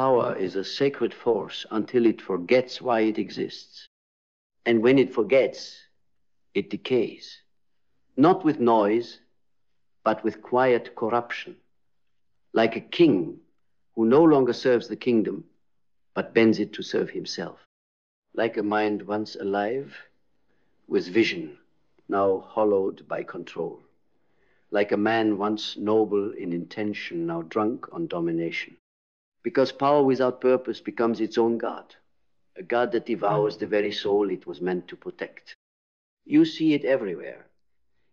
power is a sacred force until it forgets why it exists. And when it forgets, it decays. Not with noise, but with quiet corruption. Like a king who no longer serves the kingdom, but bends it to serve himself. Like a mind once alive, with vision, now hollowed by control. Like a man once noble in intention, now drunk on domination. Because power without purpose becomes its own god, a god that devours the very soul it was meant to protect. You see it everywhere.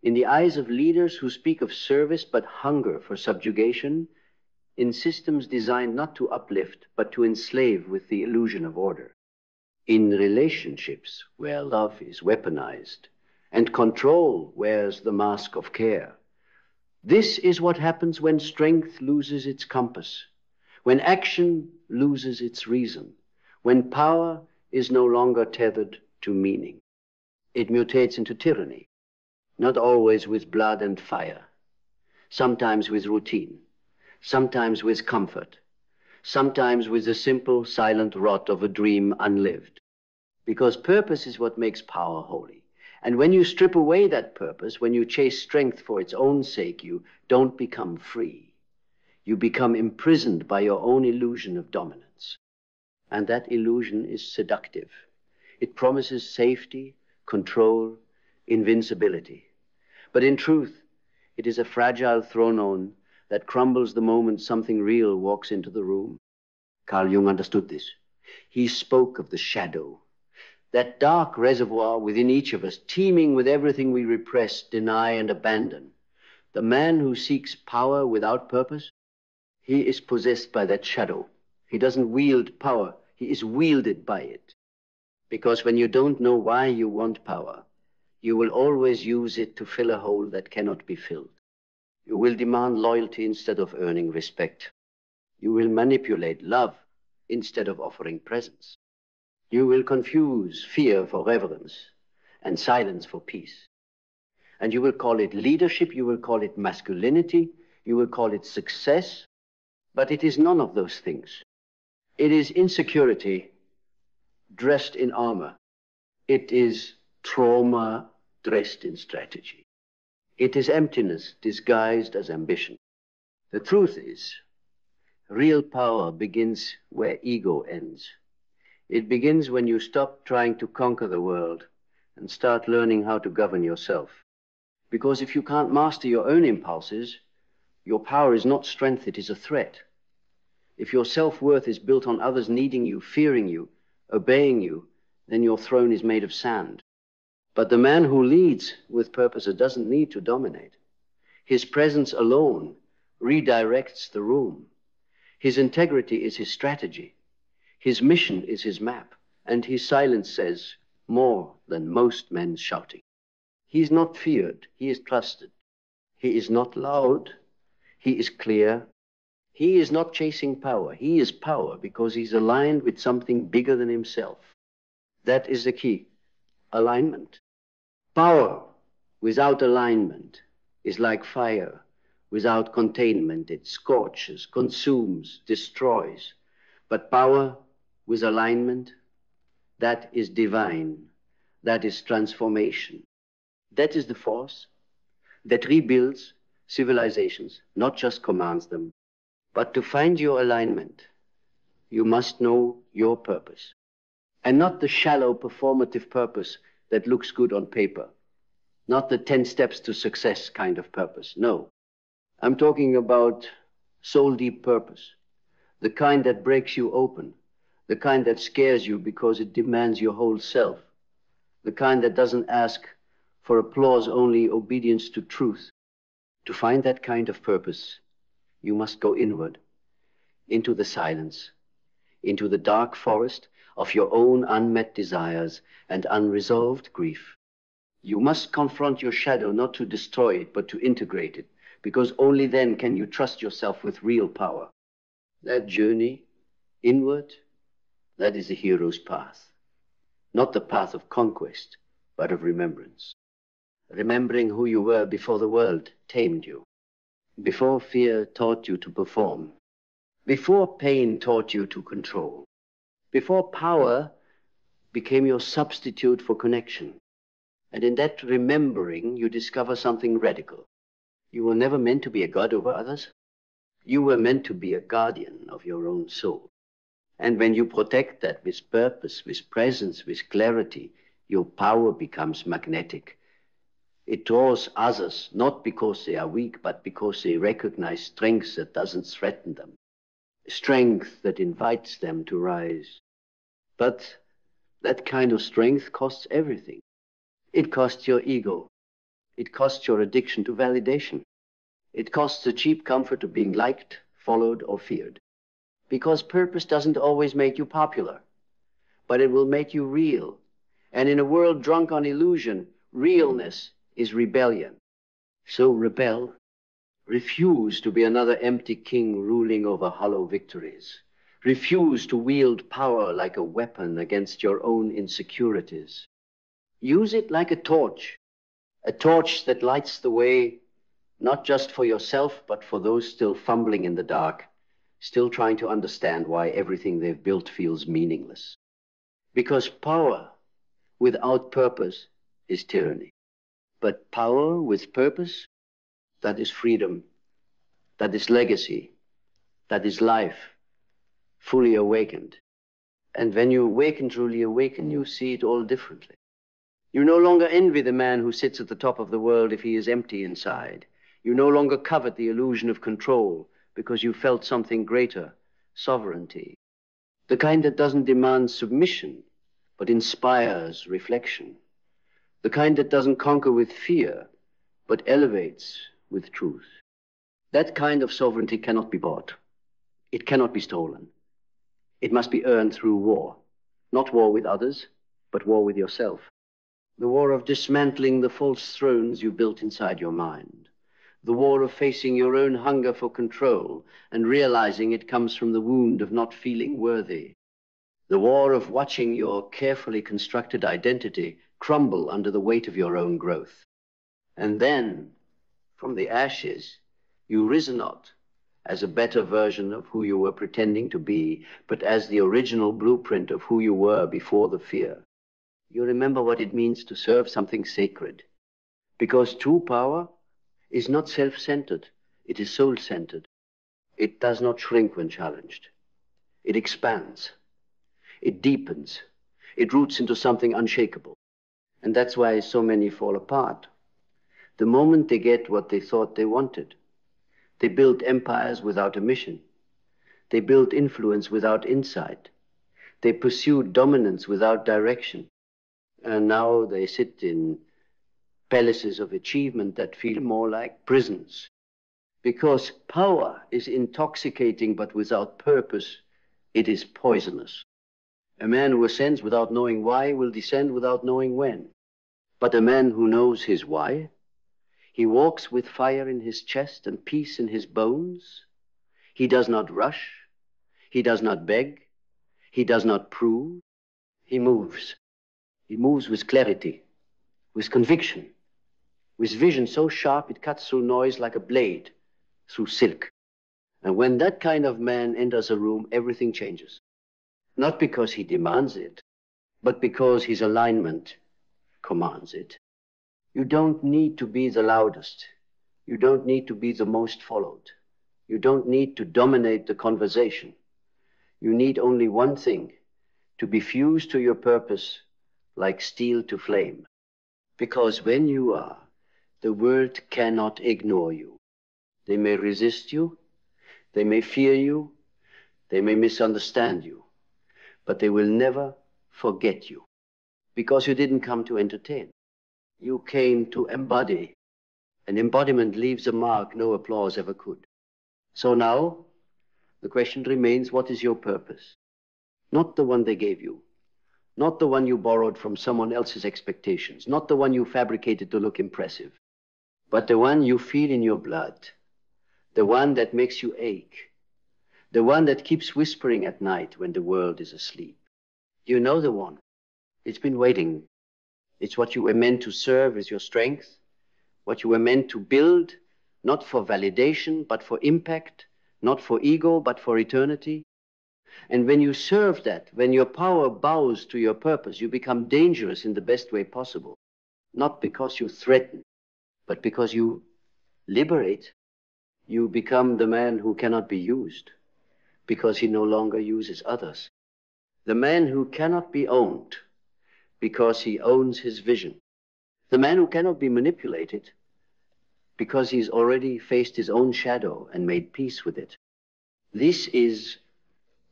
In the eyes of leaders who speak of service but hunger for subjugation, in systems designed not to uplift but to enslave with the illusion of order. In relationships where love is weaponized and control wears the mask of care. This is what happens when strength loses its compass, when action loses its reason, when power is no longer tethered to meaning. It mutates into tyranny, not always with blood and fire, sometimes with routine, sometimes with comfort, sometimes with the simple, silent rot of a dream unlived. Because purpose is what makes power holy. And when you strip away that purpose, when you chase strength for its own sake, you don't become free. You become imprisoned by your own illusion of dominance. And that illusion is seductive. It promises safety, control, invincibility. But in truth, it is a fragile throne that crumbles the moment something real walks into the room. Carl Jung understood this. He spoke of the shadow, that dark reservoir within each of us, teeming with everything we repress, deny, and abandon. The man who seeks power without purpose, he is possessed by that shadow. He doesn't wield power, he is wielded by it. Because when you don't know why you want power, you will always use it to fill a hole that cannot be filled. You will demand loyalty instead of earning respect. You will manipulate love instead of offering presence. You will confuse fear for reverence and silence for peace. And you will call it leadership, you will call it masculinity, you will call it success, but it is none of those things. It is insecurity dressed in armor. It is trauma dressed in strategy. It is emptiness disguised as ambition. The truth is, real power begins where ego ends. It begins when you stop trying to conquer the world and start learning how to govern yourself. Because if you can't master your own impulses, your power is not strength, it is a threat. If your self-worth is built on others needing you, fearing you, obeying you, then your throne is made of sand. But the man who leads with purpose doesn't need to dominate. His presence alone redirects the room. His integrity is his strategy. His mission is his map, and his silence says more than most men's shouting. He is not feared, he is trusted. He is not loud, he is clear. He is not chasing power, he is power because he's aligned with something bigger than himself. That is the key, alignment. Power without alignment is like fire without containment. It scorches, consumes, destroys. But power with alignment, that is divine, that is transformation. That is the force that rebuilds civilizations, not just commands them. But to find your alignment, you must know your purpose. And not the shallow performative purpose that looks good on paper. Not the 10 steps to success kind of purpose, no. I'm talking about soul-deep purpose, the kind that breaks you open, the kind that scares you because it demands your whole self, the kind that doesn't ask for applause, only obedience to truth. To find that kind of purpose, you must go inward, into the silence, into the dark forest of your own unmet desires and unresolved grief. You must confront your shadow, not to destroy it, but to integrate it, because only then can you trust yourself with real power. That journey inward, that is the hero's path. Not the path of conquest, but of remembrance. Remembering who you were before the world tamed you, before fear taught you to perform, Before pain taught you to control, before power became your substitute for connection. And in that remembering, you discover something radical. You were never meant to be a god over others. You were meant to be a guardian of your own soul. And when you protect that with purpose, with presence, with clarity, your power becomes magnetic. It draws others, not because they are weak, but because they recognize strength that doesn't threaten them, strength that invites them to rise. But that kind of strength costs everything. It costs your ego. It costs your addiction to validation. It costs the cheap comfort of being liked, followed, or feared. Because purpose doesn't always make you popular, but it will make you real. And in a world drunk on illusion, realness is rebellion. So rebel. Refuse to be another empty king ruling over hollow victories. Refuse to wield power like a weapon against your own insecurities. Use it like a torch that lights the way, not just for yourself, but for those still fumbling in the dark, still trying to understand why everything they've built feels meaningless. Because power without purpose is tyranny. But power with purpose, that is freedom, that is legacy, that is life, fully awakened. And when you awaken, truly awaken, you see it all differently. You no longer envy the man who sits at the top of the world if he is empty inside. You no longer covet the illusion of control because you felt something greater, sovereignty. The kind that doesn't demand submission, but inspires reflection. The kind that doesn't conquer with fear, but elevates with truth. That kind of sovereignty cannot be bought. It cannot be stolen. It must be earned through war. Not war with others, but war with yourself. The war of dismantling the false thrones you built inside your mind. The war of facing your own hunger for control and realizing it comes from the wound of not feeling worthy. The war of watching your carefully constructed identity crumble under the weight of your own growth. And then, from the ashes, you rise not as a better version of who you were pretending to be, but as the original blueprint of who you were before the fear. You remember what it means to serve something sacred. Because true power is not self-centered, it is soul-centered. It does not shrink when challenged. It expands. It deepens. It roots into something unshakable. And that's why so many fall apart. The moment they get what they thought they wanted, they build empires without a mission. They build influence without insight. They pursue dominance without direction. And now they sit in palaces of achievement that feel more like prisons. Because power is intoxicating, but without purpose, it is poisonous. A man who ascends without knowing why will descend without knowing when. But a man who knows his why, he walks with fire in his chest and peace in his bones. He does not rush. He does not beg. He does not prove. He moves. He moves with clarity, with conviction, with vision so sharp it cuts through noise like a blade through silk. And when that kind of man enters a room, everything changes. Not because he demands it, but because his alignment commands it. You don't need to be the loudest. You don't need to be the most followed. You don't need to dominate the conversation. You need only one thing, to be fused to your purpose like steel to flame. Because when you are, the world cannot ignore you. They may resist you, they may fear you, they may misunderstand you, but they will never forget you. Because you didn't come to entertain. You came to embody. An embodiment leaves a mark no applause ever could. So now, the question remains, what is your purpose? Not the one they gave you. Not the one you borrowed from someone else's expectations. Not the one you fabricated to look impressive. But the one you feel in your blood. The one that makes you ache. The one that keeps whispering at night when the world is asleep. You know the one. It's been waiting. It's what you were meant to serve as your strength. What you were meant to build, not for validation, but for impact, not for ego, but for eternity. And when you serve that, when your power bows to your purpose, you become dangerous in the best way possible. Not because you threaten, but because you liberate. You become the man who cannot be used, because he no longer uses others. The man who cannot be owned, because he owns his vision. The man who cannot be manipulated, because he's already faced his own shadow and made peace with it. This is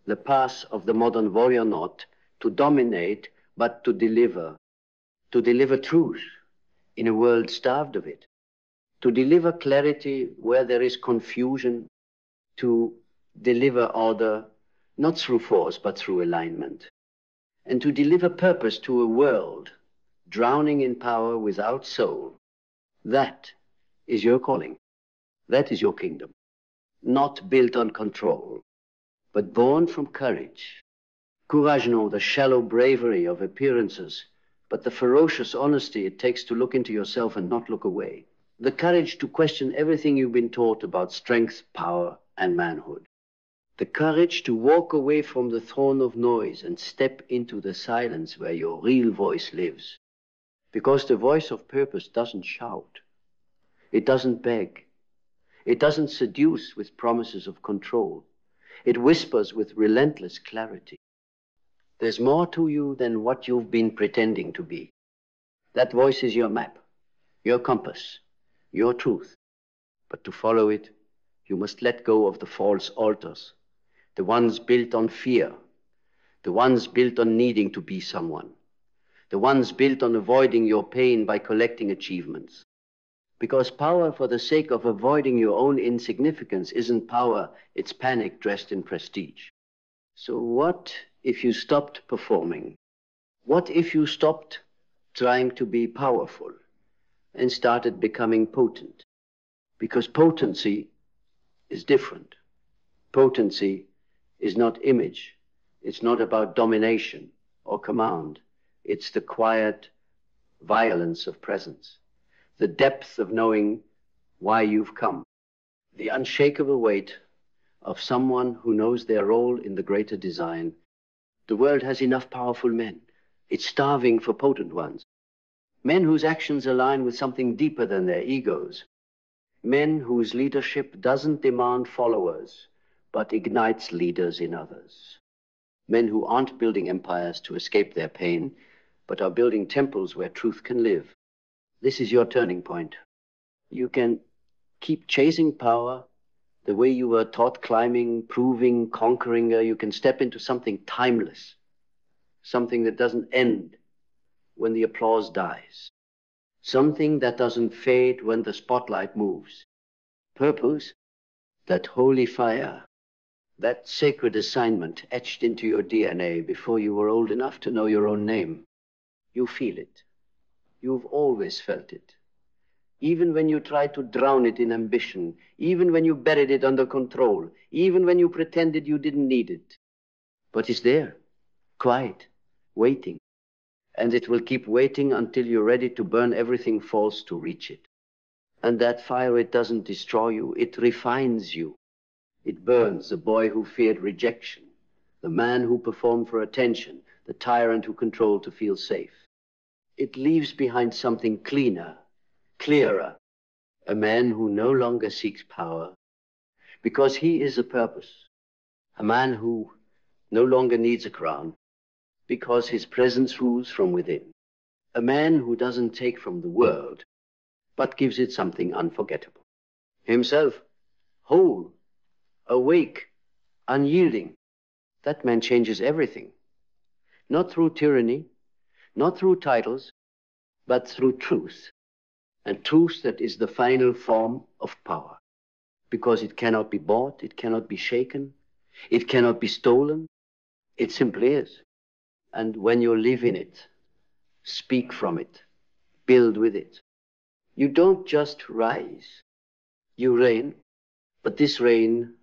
the path of the modern warrior, not to dominate, but to deliver truth in a world starved of it, to deliver clarity where there is confusion, to deliver order, not through force, but through alignment, and to deliver purpose to a world drowning in power without soul. That is your calling. That is your kingdom, not built on control, but born from courage. Courage, no, the shallow bravery of appearances, but the ferocious honesty it takes to look into yourself and not look away. The courage to question everything you've been taught about strength, power, and manhood. The courage to walk away from the throne of noise and step into the silence where your real voice lives. Because the voice of purpose doesn't shout. It doesn't beg. It doesn't seduce with promises of control. It whispers with relentless clarity. There's more to you than what you've been pretending to be. That voice is your map, your compass, your truth. But to follow it, you must let go of the false altars, the ones built on fear, the ones built on needing to be someone, the ones built on avoiding your pain by collecting achievements. Because power for the sake of avoiding your own insignificance isn't power, it's panic dressed in prestige. So what if you stopped performing? What if you stopped trying to be powerful and started becoming potent? Because potency is different. Potency is not image. It's not about domination or command. It's the quiet violence of presence, the depth of knowing why you've come, the unshakable weight of someone who knows their role in the greater design. The world has enough powerful men. It's starving for potent ones. Men whose actions align with something deeper than their egos. Men whose leadership doesn't demand followers, but ignites leaders in others. Men who aren't building empires to escape their pain, but are building temples where truth can live. This is your turning point. You can keep chasing power the way you were taught, climbing, proving, conquering. You can step into something timeless, something that doesn't end when the applause dies, something that doesn't fade when the spotlight moves. Purpose, that holy fire, that sacred assignment etched into your DNA before you were old enough to know your own name. You feel it. You've always felt it. Even when you tried to drown it in ambition, even when you buried it under control, even when you pretended you didn't need it. But it's there, quiet, waiting. And it will keep waiting until you're ready to burn everything false to reach it. And that fire, it doesn't destroy you, it refines you. It burns the boy who feared rejection, the man who performed for attention, the tyrant who controlled to feel safe. It leaves behind something cleaner, clearer, a man who no longer seeks power because he is a purpose, a man who no longer needs a crown because his presence rules from within, a man who doesn't take from the world but gives it something unforgettable. Himself, whole, awake, unyielding. That man changes everything, not through tyranny, not through titles, but through truth. And truth that is the final form of power. Because it cannot be bought, it cannot be shaken, it cannot be stolen. It simply is. And when you live in it, speak from it, build with it, you don't just rise, you reign. But this reign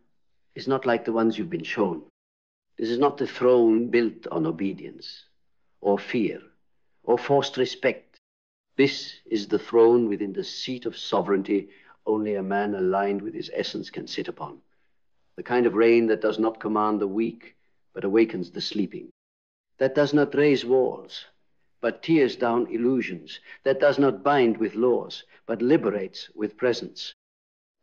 is not like the ones you've been shown. This is not the throne built on obedience or fear or forced respect. This is the throne within the seat of sovereignty only a man aligned with his essence can sit upon. the kind of rain that does not command the weak, but awakens the sleeping, that does not raise walls, but tears down illusions, that does not bind with laws, but liberates with presence.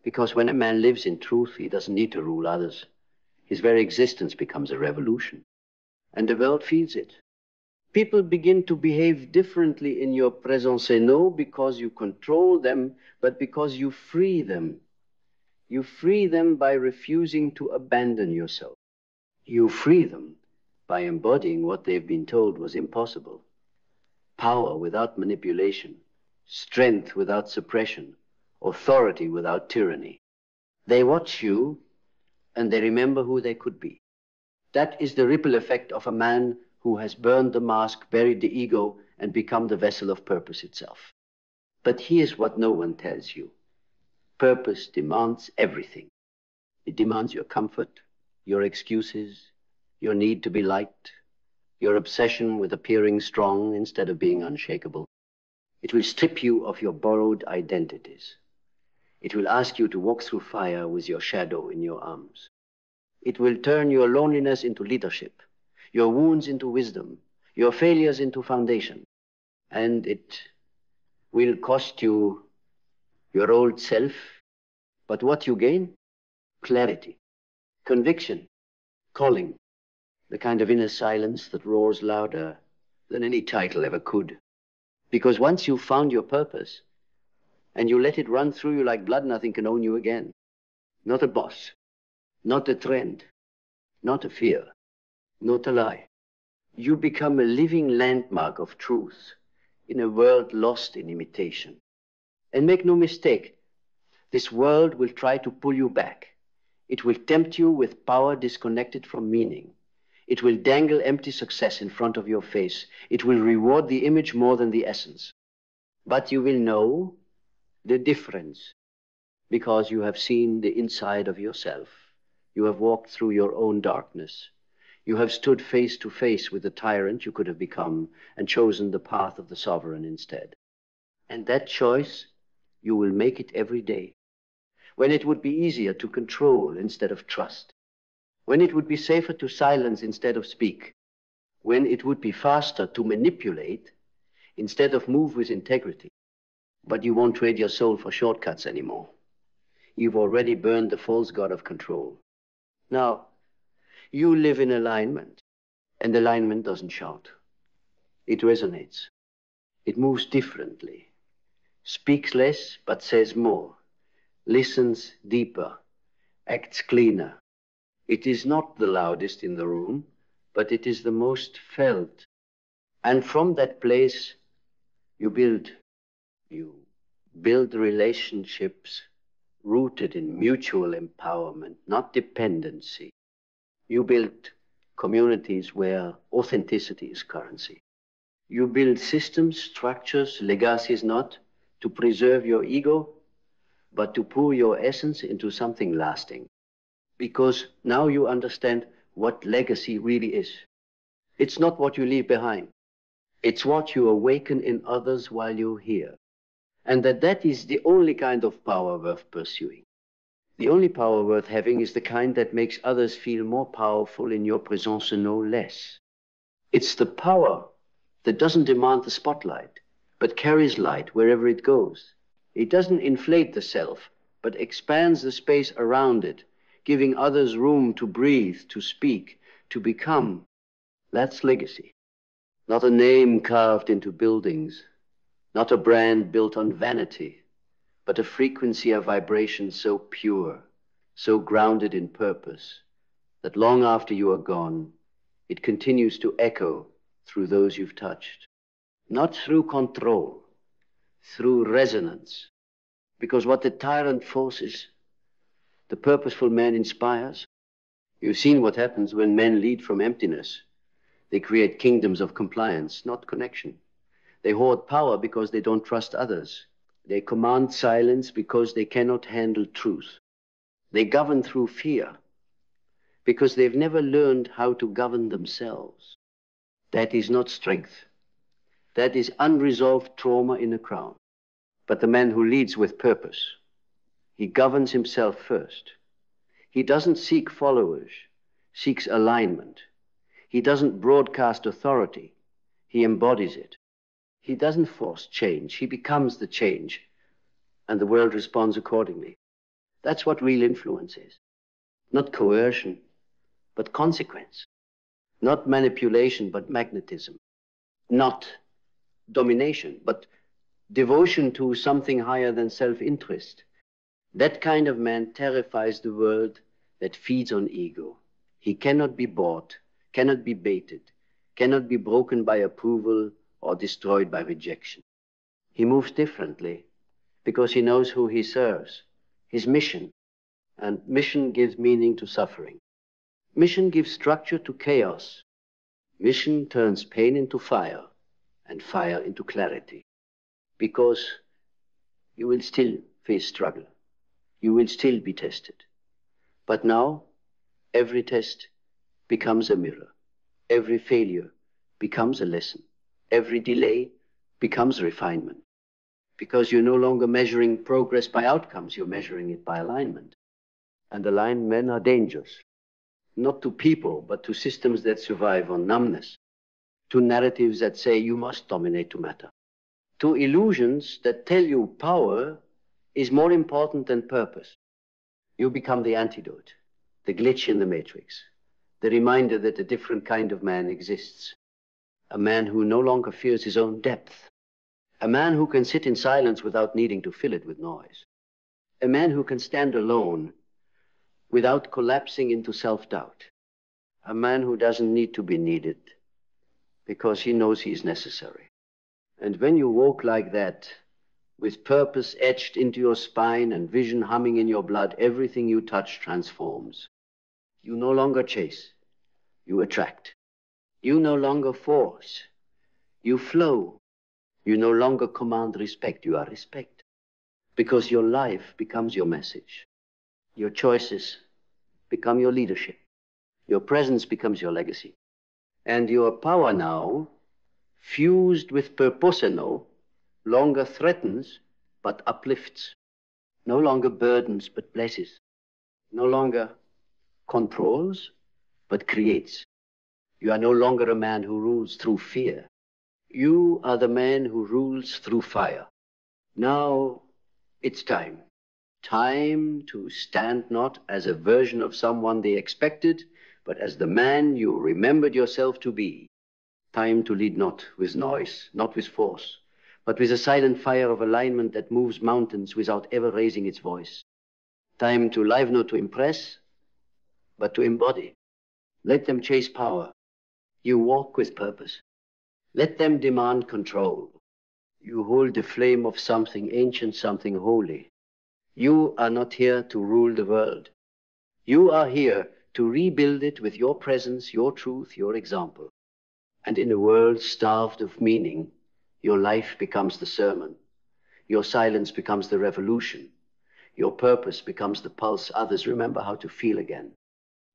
Because when a man lives in truth, he doesn't need to rule others. His very existence becomes a revolution, and the world feels it. People begin to behave differently in your présence, no because you control them, but because you free them. You free them by refusing to abandon yourself. You free them by embodying what they've been told was impossible. Power without manipulation, strength without suppression, authority without tyranny. They watch you and they remember who they could be. That is the ripple effect of a man who has burned the mask, buried the ego, and become the vessel of purpose itself. But here's what no one tells you. Purpose demands everything. It demands your comfort, your excuses, your need to be liked, your obsession with appearing strong instead of being unshakable. It will strip you of your borrowed identities. It will ask you to walk through fire with your shadow in your arms. It will turn your loneliness into leadership, your wounds into wisdom, your failures into foundation. And it will cost you your old self, but what you gain? Clarity, conviction, calling, the kind of inner silence that roars louder than any title ever could. Because once you've found your purpose, and you let it run through you like blood, nothing can own you again. Not a boss, not a trend, not a fear, not a lie. You become a living landmark of truth in a world lost in imitation. And make no mistake, this world will try to pull you back. It will tempt you with power disconnected from meaning. It will dangle empty success in front of your face. It will reward the image more than the essence. But you will know the difference because you have seen the inside of yourself. You have walked through your own darkness. You have stood face to face with the tyrant you could have become and chosen the path of the sovereign instead. And that choice, you will make it every day. When it would be easier to control instead of trust. When it would be safer to silence instead of speak. When it would be faster to manipulate instead of move with integrity. But you won't trade your soul for shortcuts anymore. You've already burned the false god of control. Now, you live in alignment, and alignment doesn't shout. It resonates. It moves differently. Speaks less, but says more. Listens deeper. Acts cleaner. It is not the loudest in the room, but it is the most felt. And from that place, you build relationships rooted in mutual empowerment, not dependency. You build communities where authenticity is currency. You build systems, structures, legacies not to preserve your ego, but to pour your essence into something lasting. Because now you understand what legacy really is. It's not what you leave behind. It's what you awaken in others while you're here. And that is the only kind of power worth pursuing. The only power worth having is the kind that makes others feel more powerful in your présence and no less. It's the power that doesn't demand the spotlight, but carries light wherever it goes. It doesn't inflate the self, but expands the space around it, giving others room to breathe, to speak, to become. That's legacy. Not a name carved into buildings, not a brand built on vanity, but a frequency of vibration so pure, so grounded in purpose, that long after you are gone, it continues to echo through those you've touched. Not through control, through resonance. Because what the tyrant forces, the purposeful man inspires. You've seen what happens when men lead from emptiness. They create kingdoms of compliance, not connection. They hoard power because they don't trust others. They command silence because they cannot handle truth. They govern through fear because they've never learned how to govern themselves. That is not strength. That is unresolved trauma in a crown. But the man who leads with purpose, he governs himself first. He doesn't seek followers, seeks alignment. He doesn't broadcast authority, he embodies it. He doesn't force change, he becomes the change, and the world responds accordingly. That's what real influence is. Not coercion, but consequence. Not manipulation, but magnetism. Not domination, but devotion to something higher than self-interest. That kind of man terrifies the world that feeds on ego. He cannot be bought, cannot be baited, cannot be broken by approval or destroyed by rejection. He moves differently because he knows who he serves, his mission, and mission gives meaning to suffering. Mission gives structure to chaos. Mission turns pain into fire and fire into clarity, because you will still face struggle. You will still be tested. But now, every test becomes a mirror. Every failure becomes a lesson. Every delay becomes refinement. Because you're no longer measuring progress by outcomes, you're measuring it by alignment. And aligned men are dangerous. Not to people, but to systems that survive on numbness. To narratives that say you must dominate to matter. To illusions that tell you power is more important than purpose. You become the antidote, the glitch in the matrix, the reminder that a different kind of man exists. A man who no longer fears his own depth. A man who can sit in silence without needing to fill it with noise. A man who can stand alone without collapsing into self-doubt. A man who doesn't need to be needed because he knows he is necessary. And when you walk like that, with purpose etched into your spine and vision humming in your blood, everything you touch transforms. You no longer chase, you attract. You no longer force, you flow. You no longer command respect, you are respect. Because your life becomes your message. Your choices become your leadership. Your presence becomes your legacy. And your power now, fused with purpose, no longer threatens, but uplifts. No longer burdens, but blesses. No longer controls, but creates. You are no longer a man who rules through fear. You are the man who rules through fire. Now it's time. Time to stand not as a version of someone they expected, but as the man you remembered yourself to be. Time to lead not with noise, not with force, but with a silent fire of alignment that moves mountains without ever raising its voice. Time to live not to impress, but to embody. Let them chase power. You walk with purpose. Let them demand control. You hold the flame of something ancient, something holy. You are not here to rule the world. You are here to rebuild it with your presence, your truth, your example. And in a world starved of meaning, your life becomes the sermon. Your silence becomes the revolution. Your purpose becomes the pulse others remember how to feel again.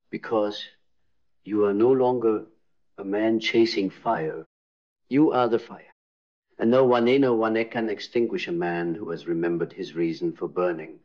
Because you are no longer a man chasing fire. You are the fire. And no one can extinguish a man who has remembered his reason for burning.